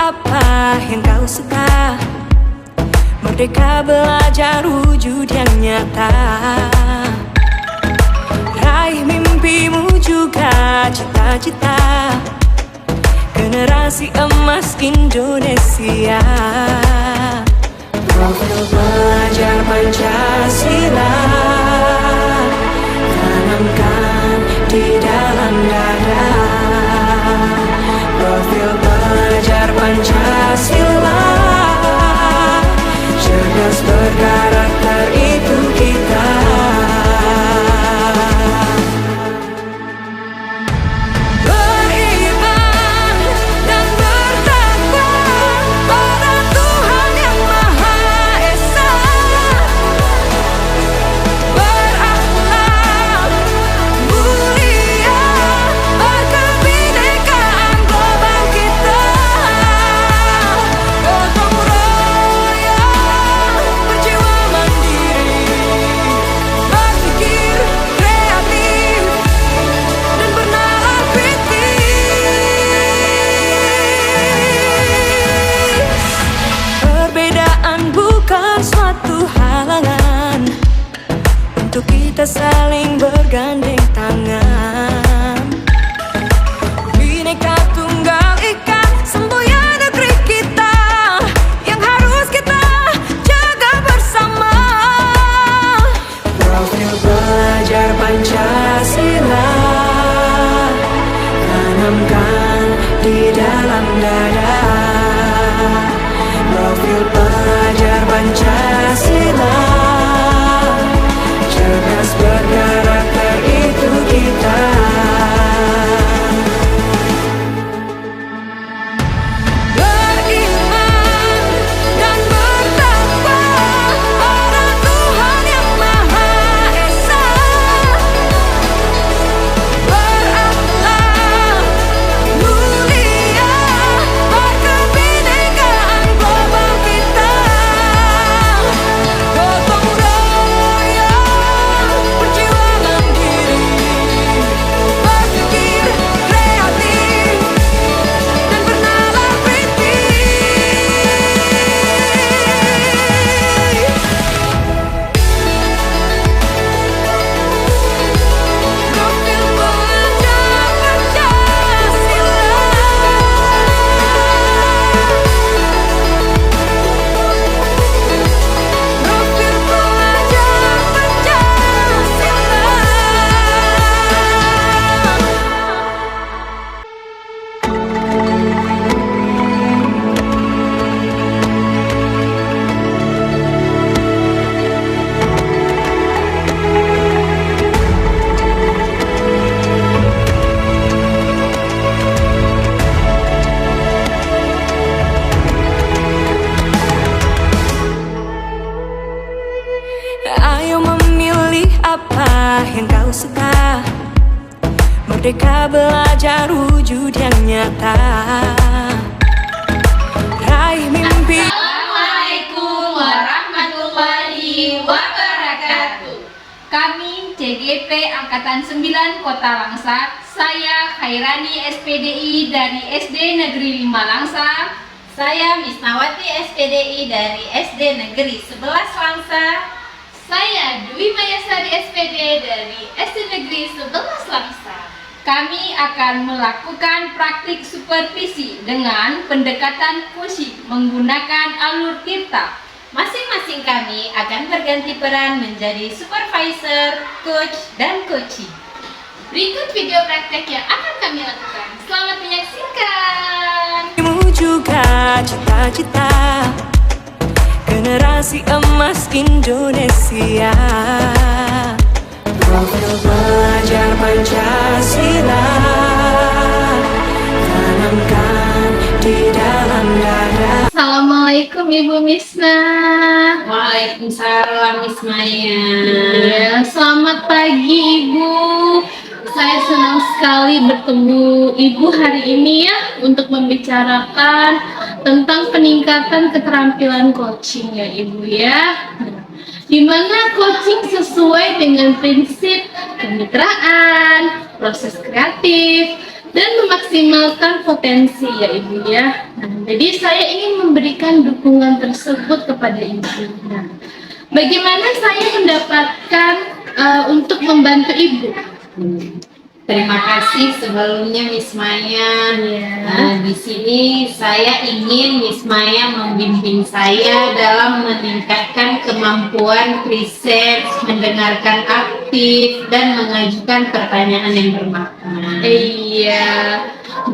apa yang kau suka. Merdeka belajar wujud yang nyata. Raih mimpimu juga cita-cita. Generasi emas Indonesia. Profil pelajar Pancasila tanamkan di dalam dada. Profil pelajar Pancasila, cerdas berkarakter itu kita. Beriman dan bertakwa pada Tuhan yang Maha Esa. Berakhlak mulia, berkebinekaan global kita. Gotong royong, berjiwa mandiri, berpikir kreatif dan bernalar kritis. Perbedaan bukan suatu halangan untuk kita saling bergandeng tangan. Bhinneka Tunggal Ika, semboyan negeri kita yang harus kita jaga bersama. Profil pelajar Pancasila tanamkan di dalam dada. Profil pelajar Pancasila, cerdas berkarakter itu kita. Beriman dan bertakwa pada Tuhan yang Maha Esa. Berakhlak mulia, berkebinekaan global kita. Gotong royong, berjiwa mandiri, berpikir kreatif dan bernalar kritis. Profil pelajar Pancasila. Profil pelajar Pancasila. Ayo memilih apa yang kau suka. Merdeka belajar wujud yang nyata. Raih mimpi. Assalamualaikum warahmatullahi wabarakatuh. Kami CGP Angkatan 9 Kota Langsa. Saya Khairani SPDI dari SD Negeri 5 Langsa. Saya Misnawati SPDI dari SD Negeri 11 Langsa. Saya Dwi Mayasari SPD dari SD Negeri 11 Langsa. Kami akan melakukan praktik supervisi dengan pendekatan FUSI menggunakan alur tirta. Masing-masing kami akan berganti peran menjadi supervisor, coach, dan coaching. Berikut video praktek yang akan kami lakukan. Selamat menyaksikan. Mu juga cita-cita. Generasi emas Indonesia. Profil pelajar Pancasila tanamkan di dalam dada. Assalamualaikum Ibu Misna. Waalaikumsalam Miss Maya. Ya, selamat pagi Ibu. Saya senang sekali bertemu Ibu hari ini ya untuk membicarakan tentang peningkatan keterampilan coaching ya Ibu ya. Di mana coaching sesuai dengan prinsip kemitraan, proses kreatif, dan memaksimalkan potensi ya Ibu ya. Nah, jadi saya ingin memberikan dukungan tersebut kepada Ibu. Nah, bagaimana saya mendapatkan untuk membantu Ibu? Terima kasih sebelumnya Miss Maya. Di sini saya ingin Miss Maya membimbing saya dalam meningkatkan kemampuan riset, mendengarkan aktif, dan mengajukan pertanyaan yang bermakna. Iya,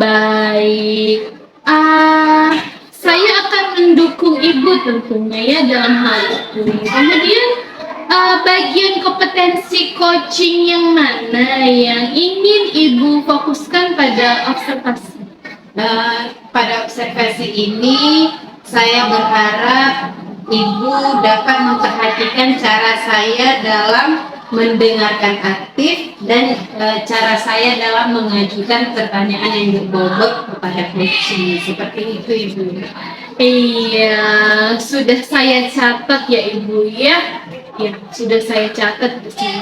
baik. Saya akan mendukung Ibu tentunya ya dalam hal itu. Kemudian bagian kompetensi coaching yang mana yang ingin Ibu fokuskan pada observasi? Pada observasi ini, saya berharap Ibu dapat memperhatikan cara saya dalam mendengarkan aktif dan cara saya dalam mengajukan pertanyaan yang berbobot kepada coaching. Seperti itu, Ibu. Iya, sudah saya catat ya Ibu ya. Ya, sudah saya catat di sini.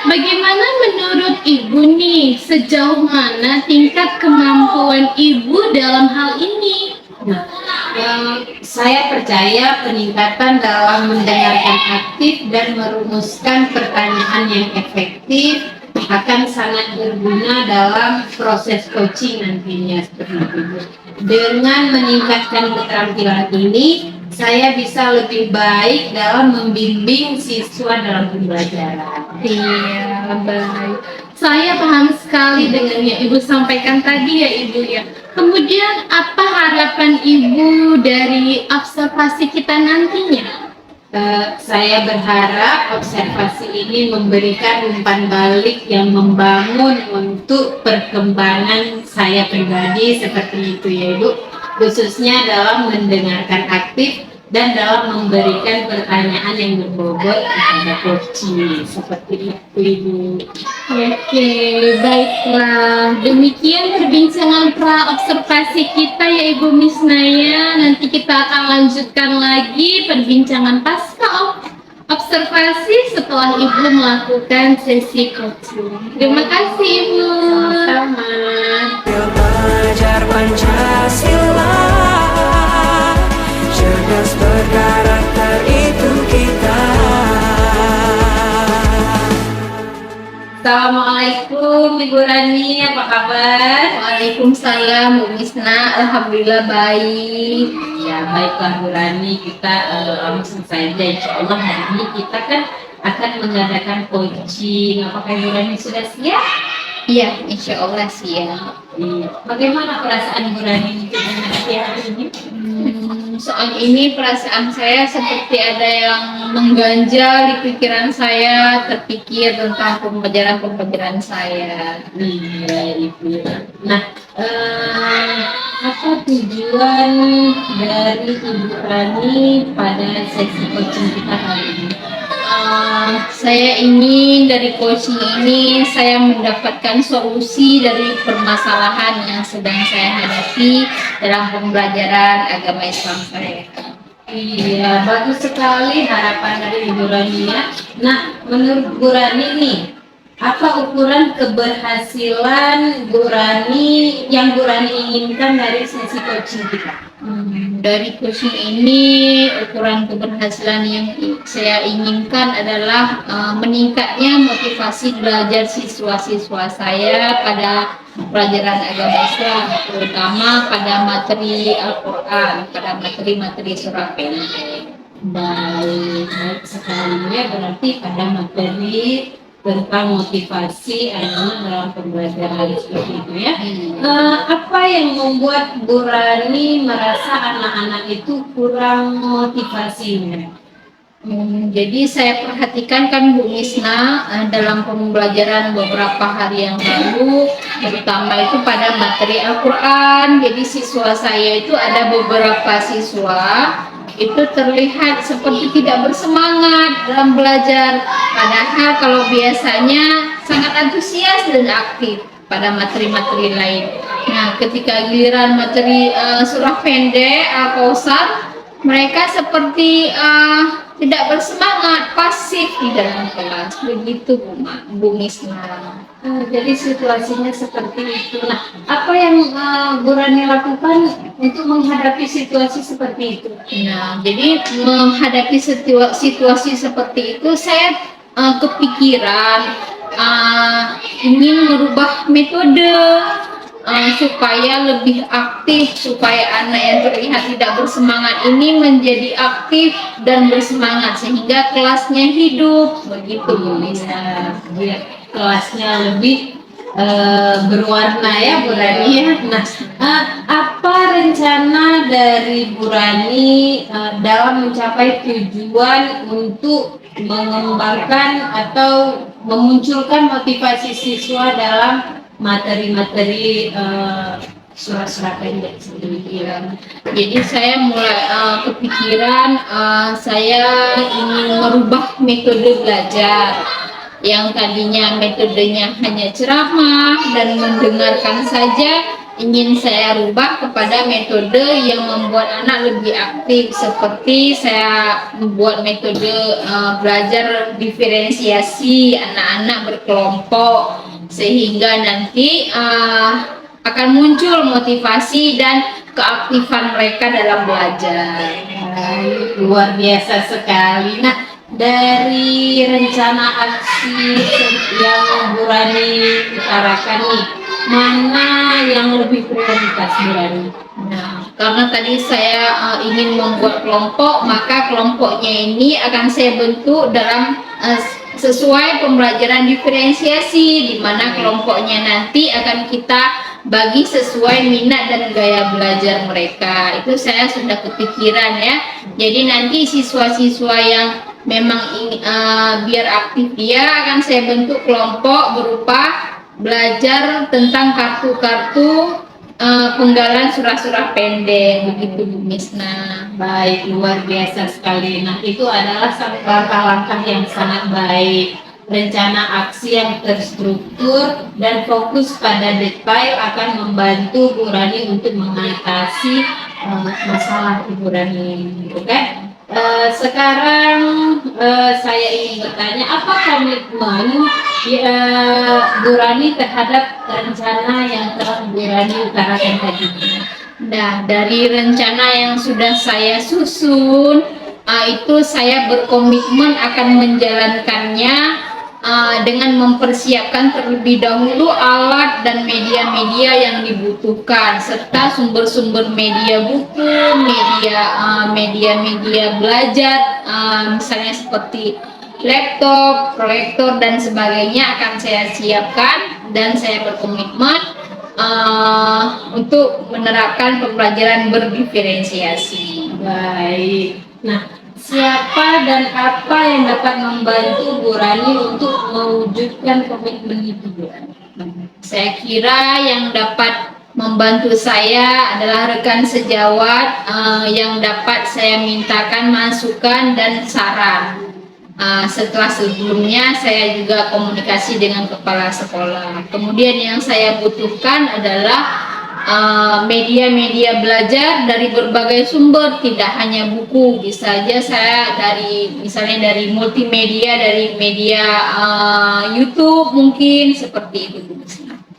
Bagaimana menurut Ibu nih, sejauh mana tingkat kemampuan Ibu dalam hal ini? Saya percaya peningkatan dalam mendengarkan aktif dan merumuskan pertanyaan yang efektif akan sangat berguna dalam proses coaching nantinya seperti itu. Dengan meningkatkan keterampilan ini, saya bisa lebih baik dalam membimbing siswa dalam pembelajaran. Iya, baik. Saya paham sekali dengan yang Ibu sampaikan tadi ya Ibu ya. Kemudian apa harapan Ibu dari observasi kita nantinya? Saya berharap observasi ini memberikan umpan balik yang membangun untuk perkembangan saya pribadi seperti itu ya Ibu, khususnya dalam mendengarkan aktif dan dalam memberikan pertanyaan yang berbobot kepada coaching seperti itu Ibu. Oke, baiklah. Demikian perbincangan pra observasi kita ya Ibu Miss Naya. Nanti kita akan lanjutkan lagi perbincangan pasca observasi setelah Ibu melakukan sesi coaching. Terima kasih Ibu. Sama. Belajar Pancasila, cerdas berkarakter itu kita. Assalamualaikum Ibu Rani, apa kabar? Waalaikumsalam Bu Misna, alhamdulillah baik. Ya baiklah Bu Rani, kita langsung saja insya Allah hari ini kita kan akan mengadakan coaching. Apakah Ibu Rani sudah siap? Iya, insya Allah siap. Bagaimana perasaan Bu Rani menghadapi hari ini? Soal ini perasaan saya seperti ada yang mengganjal di pikiran saya, terpikir tentang pembelajaran saya. Iya Ibu. Nah, apa tujuan dari Ibu Rani pada sesi coaching kita hari ini? Saya ingin dari coaching ini saya mendapatkan solusi dari permasalahan yang sedang saya hadapi dalam pembelajaran agama Islam saya. Iya, bagus sekali harapan dari Ibu Rani ya. Nah, menurut Bu Rani nih, apa ukuran keberhasilan Bu Rani yang Bu Rani inginkan dari sesi coaching kita? Dari coaching ini ukuran keberhasilan yang saya inginkan adalah meningkatnya motivasi belajar siswa-siswa saya pada pelajaran agama Islam, terutama pada materi Al-Quran, pada materi-materi surah pendek. Baik sekali ya, berarti pada materi tentang motivasi anak dalam pembelajaran seperti itu ya. Apa yang membuat Bu Rani merasa anak-anak itu kurang motivasinya? Jadi saya perhatikan kan Bu Misna dalam pembelajaran beberapa hari yang lalu, terutama itu pada materi Al-Quran. Jadi siswa saya itu ada beberapa siswa itu terlihat seperti tidak bersemangat dalam belajar, padahal kalau biasanya sangat antusias dan aktif pada materi-materi lain. Nah, ketika giliran materi surah pendek Al-Kausar, mereka seperti tidak bersemangat, pasif di dalam kelas. Begitu Bu Misna. Jadi situasinya seperti itu. Nah, apa yang Bu Rani lakukan untuk menghadapi situasi seperti itu? Nah, jadi menghadapi situasi seperti itu, saya kepikiran ingin merubah metode supaya lebih aktif, supaya anak yang terlihat tidak bersemangat ini menjadi aktif dan bersemangat sehingga kelasnya hidup, begitu Bu Lisa. Biar kelasnya lebih berwarna ya Bu Rani ya. Nah, apa rencana dari Bu Rani dalam mencapai tujuan untuk mengembangkan atau memunculkan motivasi siswa dalam materi-materi surat-surat pendek seperti itu? Jadi saya mulai kepikiran saya ingin merubah metode belajar yang tadinya metodenya hanya ceramah dan mendengarkan saja, ingin saya rubah kepada metode yang membuat anak lebih aktif, seperti saya membuat metode belajar diferensiasi anak-anak berkelompok sehingga nanti akan muncul motivasi dan keaktifan mereka dalam belajar. Luar biasa sekali. Nah, dari rencana aksi yang Bu Rani utarakan nih, mana yang lebih prioritas Bu Rani? Nah, karena tadi saya ingin membuat kelompok, maka kelompoknya ini akan saya bentuk dalam sesuai pembelajaran diferensiasi, di mana kelompoknya nanti akan kita bagi sesuai minat dan gaya belajar mereka. Itu saya sudah kepikiran ya. Jadi nanti siswa-siswa yang memang biar aktif dia akan saya bentuk kelompok berupa belajar tentang kartu-kartu penggalan surat-surat pendek, begitu Bu Misna. Baik, luar biasa sekali. Nah, itu adalah langkah-langkah yang sangat baik. Rencana aksi yang terstruktur dan fokus pada detail akan membantu Bu Rani untuk mengatasi masalah Ibu Rani, gitu kan? Sekarang saya ingin bertanya, apa komitmen Bu Rani terhadap rencana yang telah Bu Rani utarakan tadi? Nah, dari rencana yang sudah saya susun, itu saya berkomitmen akan menjalankannya dengan mempersiapkan terlebih dahulu alat dan media-media yang dibutuhkan serta sumber-sumber media buku, media-media belajar, misalnya seperti laptop, proyektor dan sebagainya akan saya siapkan, dan saya berkomitmen untuk menerapkan pembelajaran berdiferensiasi. Baik. Nah, siapa dan apa yang dapat membantu Bu Rani untuk mewujudkan komitmen itu, Bu Rani? Saya kira yang dapat membantu saya adalah rekan sejawat yang dapat saya mintakan masukan dan saran. Setelah sebelumnya saya juga komunikasi dengan kepala sekolah. Kemudian yang saya butuhkan adalah media-media belajar dari berbagai sumber, tidak hanya buku, bisa saja saya misalnya dari multimedia, dari media YouTube mungkin, seperti itu Bu.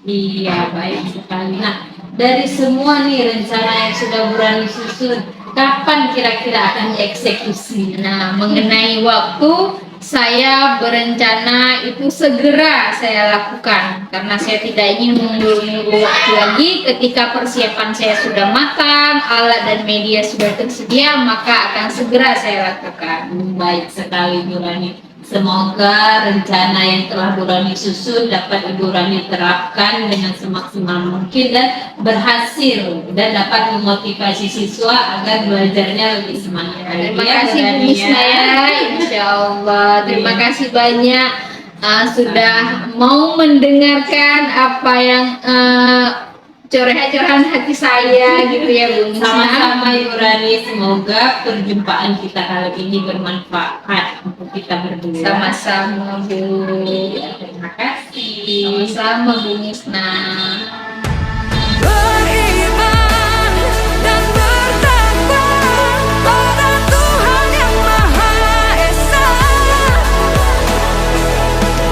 Iya, baik sekali. Nah, dari semua nih rencana yang sudah Bu Rani susun, kapan kira-kira akan dieksekusi? Nah, mengenai waktu, saya berencana itu segera saya lakukan karena saya tidak ingin menunggu waktu lagi. Ketika persiapan saya sudah matang, alat dan media sudah tersedia, maka akan segera saya lakukan. Baik sekali Bu Rani. Semoga rencana yang telah Bu Rani susun dapat Ibu Rani terapkan dengan semaksimal mungkin dan berhasil, dan dapat memotivasi siswa agar belajarnya lebih semangat. Terima kasih Bu Misna ya, insya Allah. Terima kasih banyak sudah mau mendengarkan apa yang corehan hati saya gitu ya Bu Misna. Sama-sama Ibu Rani, semoga perjumpaan kita kali ini bermanfaat untuk kita berdua. Sama-sama Bu. Terima kasih. Sama-sama Bu Misna. Beriman dan bertakwa pada Tuhan yang Maha Esa,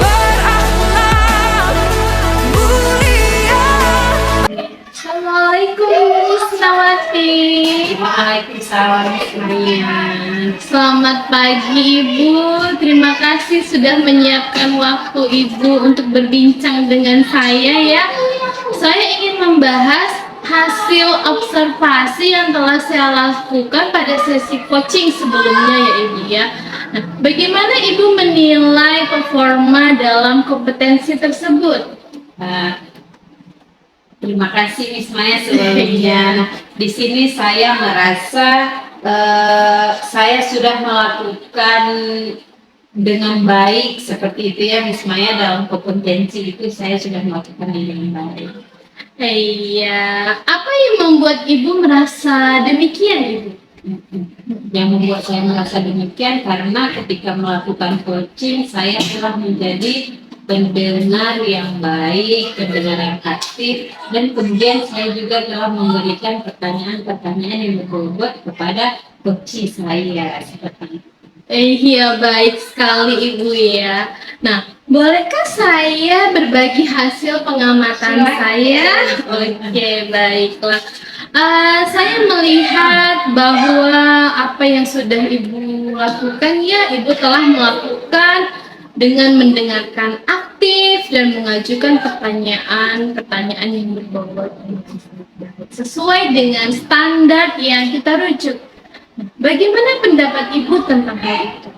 berakhlak Afiq. Waalaikumsalam Maya. Selamat pagi Ibu, terima kasih sudah menyiapkan waktu Ibu untuk berbincang dengan saya ya. Saya ingin membahas hasil observasi yang telah saya lakukan pada sesi coaching sebelumnya ya Ibu ya. Nah, bagaimana Ibu menilai performa dalam kompetensi tersebut? Terima kasih Miss Maya sebelumnya. Nah, di sini saya merasa saya sudah melakukan dengan baik seperti itu ya Miss Maya, dalam kompetensi itu saya sudah melakukan dengan baik. Iya, apa yang membuat Ibu merasa demikian Ibu? Yang membuat saya merasa demikian karena ketika melakukan coaching saya telah menjadi pendengar yang baik, pendengar yang aktif, dan kemudian saya juga telah memberikan pertanyaan-pertanyaan yang berbobot kepada coach saya seperti itu. Iya, baik sekali Ibu ya. Nah, bolehkah saya berbagi hasil pengamatan saya? Oke, baiklah. Saya melihat bahwa apa yang sudah Ibu lakukan ya, Ibu telah melakukan dengan mendengarkan aktif dan mengajukan pertanyaan-pertanyaan yang berbobot sesuai dengan standar yang kita rujuk. Bagaimana pendapat Ibu tentang hal itu?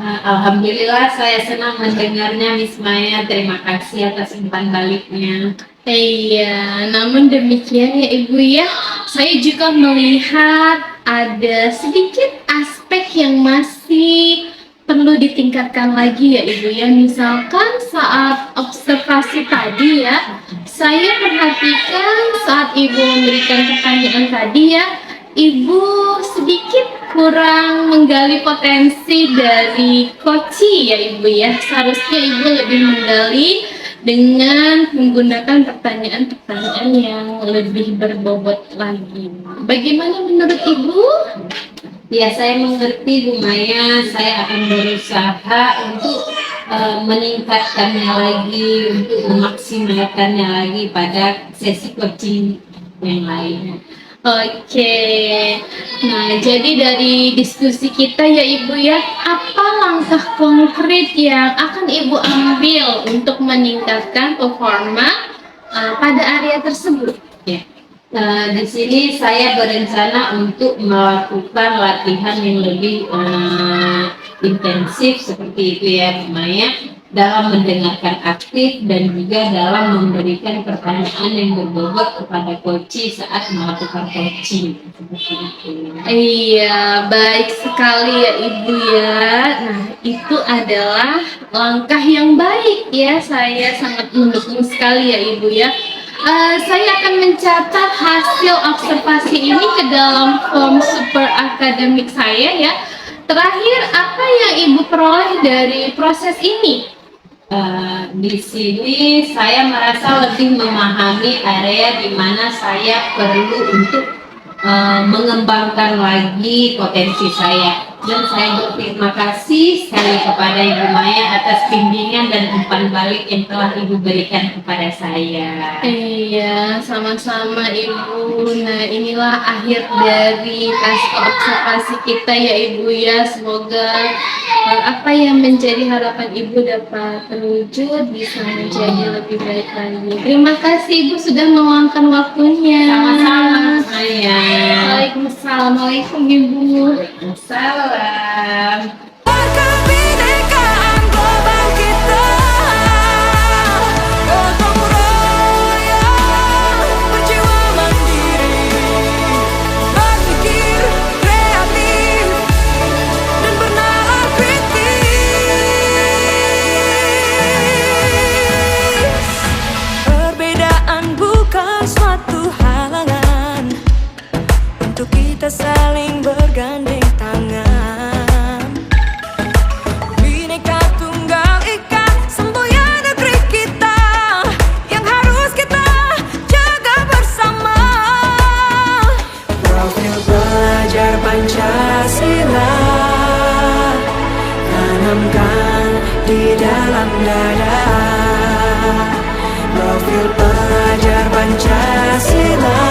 Alhamdulillah saya senang mendengarnya Miss Maya, terima kasih atas umpan baliknya. Iya, namun demikian ya Ibu ya, saya juga melihat ada sedikit aspek yang masih perlu ditingkatkan lagi ya Ibu ya. Misalkan saat observasi tadi ya, saya perhatikan saat Ibu memberikan pertanyaan tadi ya, Ibu sedikit kurang menggali potensi dari coachee ya Ibu ya. Seharusnya Ibu lebih menggali dengan menggunakan pertanyaan-pertanyaan yang lebih berbobot lagi. Bagaimana menurut Ibu? Ya, saya mengerti Bu Maya. Saya akan berusaha untuk meningkatkannya lagi, untuk memaksimalkannya lagi pada sesi coaching yang lain. Oke, nah jadi dari diskusi kita ya Ibu ya, apa langkah konkret yang akan Ibu ambil untuk meningkatkan performa pada area tersebut? Ya. Di sini saya berencana untuk melakukan latihan yang lebih intensif seperti itu ya Bu Maya, dalam mendengarkan aktif dan juga dalam memberikan pertanyaan yang berbobot kepada coachee saat melakukan coaching seperti itu. Iya, baik sekali ya Ibu ya. Nah, itu adalah langkah yang baik ya. Saya sangat mendukung sekali ya Ibu ya. Saya akan mencatat hasil observasi ini ke dalam form super akademik saya ya. Terakhir, apa yang Ibu peroleh dari proses ini? Di sini saya merasa lebih memahami area di mana saya perlu untuk mengembangkan lagi potensi saya, dan saya berterima kasih sekali kepada Ibu Maya atas bimbingan dan umpan balik yang telah Ibu berikan kepada saya. Iya, sama-sama Ibu. Nah, inilah akhir dari tes observasi kita ya Ibu ya. Semoga apa yang menjadi harapan Ibu dapat terwujud, bisa menjadi lebih baik lagi. Terima kasih Ibu sudah meluangkan waktunya. Sama-sama Maya. Waalaikumsalam Ibu. Waalaikumsalam. Kebinekaan global kita, gotong royong, berjiwa mandiri, berpikir kreatif dan bernalar kritis. Perbedaan bukan suatu halangan untuk kita saling bergandeng tangan. Bineka Tunggal Ika, semboyan negeri kita yang harus kita jaga bersama. Profil pelajar Pancasila tanamkan di dalam dada. Profil pelajar Pancasila